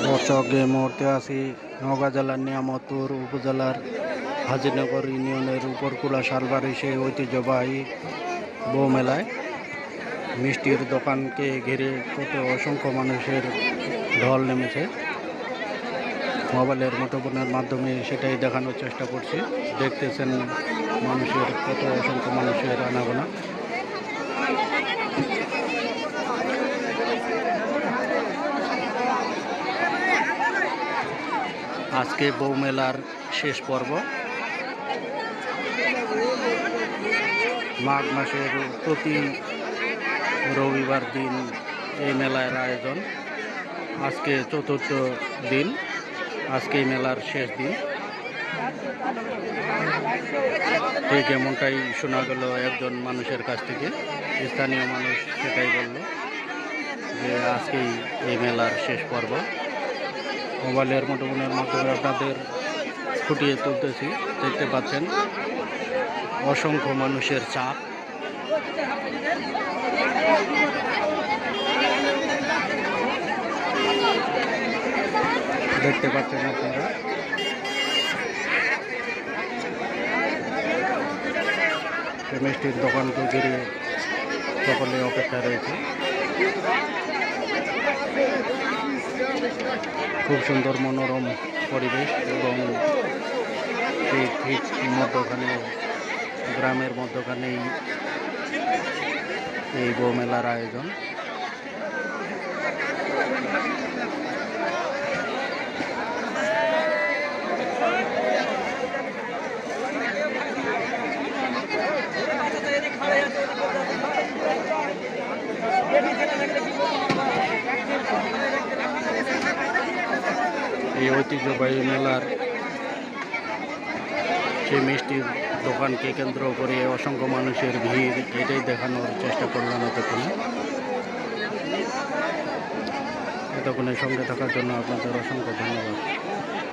দর্শক, এই মুহূর্তে আছি নওগাঁ জেলার নিয়ামতপুর উপজেলার হাজিনগর ইউনিয়নের উপরকুলা শালবাড়ি সেই ঐতিহ্যবাহী বউ মেলায়। মিষ্টির দোকানকে ঘিরে কত অসংখ্য মানুষের ঢল নেমেছে। মোবাইলের মুঠোফোনের মাধ্যমে সেটাই দেখানোর চেষ্টা করছি। দেখতেছেন মানুষের কত অসংখ্য মানুষের আনাগোনা। আজকে বউ মেলার শেষ পর্ব। মাঘ মাসের প্রতি রবিবার দিন এই মেলার আয়োজন। আজকে চতুর্থ দিন, আজকে এই মেলার শেষ দিন। ঠিক এমনটাই শোনা গেল একজন মানুষের কাছ থেকে। স্থানীয় মানুষ সেটাই বলল যে আজকেই এই মেলার শেষ পর্ব। মোবাইলের মুঠোফোনের মাধ্যমে আপনাদের ফুটিয়ে তুলতেছি। দেখতে পাচ্ছেন অসংখ্য মানুষের চাপ। দেখতে পাচ্ছেন আপনারা। মিষ্টির দোকানকে ঘিরে সকলে অপেক্ষায় রয়েছে। খুব সুন্দর মনোরম পরিবেশ এবং ঠিক মধ্যখানে, গ্রামের মধ্যখানেই এই বউ মেলার আয়োজন। এই ঐতিহ্যবাহী মেলার সেই মিষ্টির দোকানকে কেন্দ্র করে অসংখ্য মানুষের ভিড়, এটাই দেখানোর চেষ্টা করলাম এতক্ষণে সঙ্গে থাকার জন্য আপনাদের অসংখ্য ধন্যবাদ।